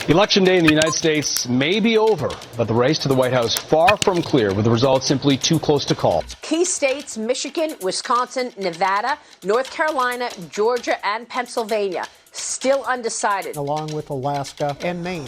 Election day in the United States may be over, but the race to the White House far from clear, with the results simply too close to call. Key states, Michigan, Wisconsin, Nevada, North Carolina, Georgia, and Pennsylvania, still undecided. Along with Alaska and Maine.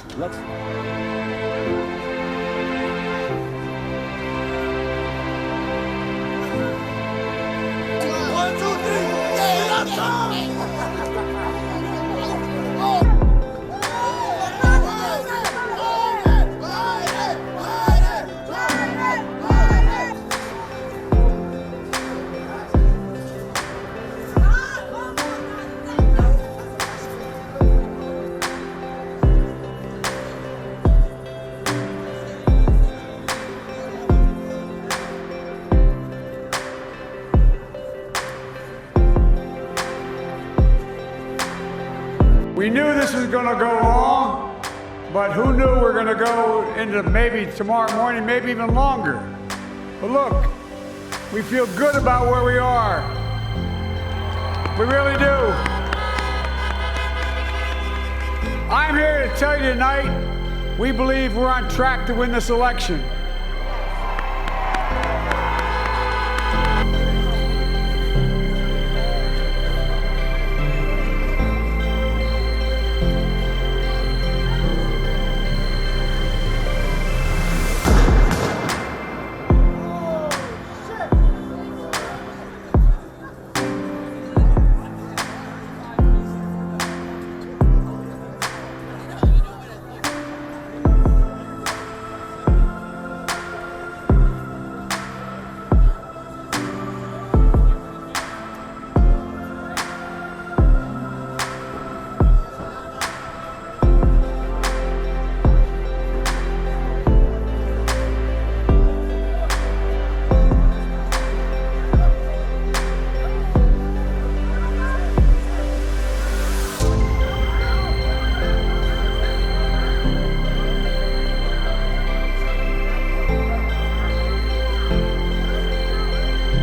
We knew this was going to go long, but who knew we're going to go into maybe tomorrow morning, maybe even longer. But look, we feel good about where we are. We really do. I'm here to tell you tonight, we believe we're on track to win this election.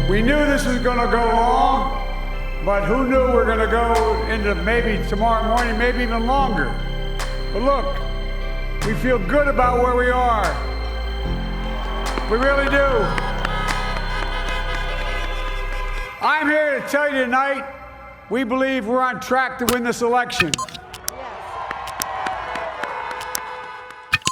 We knew this was going to go long, but who knew we're going to go into maybe tomorrow morning, maybe even longer. But look, we feel good about where we are. We really do. I'm here to tell you tonight, we believe we're on track to win this election.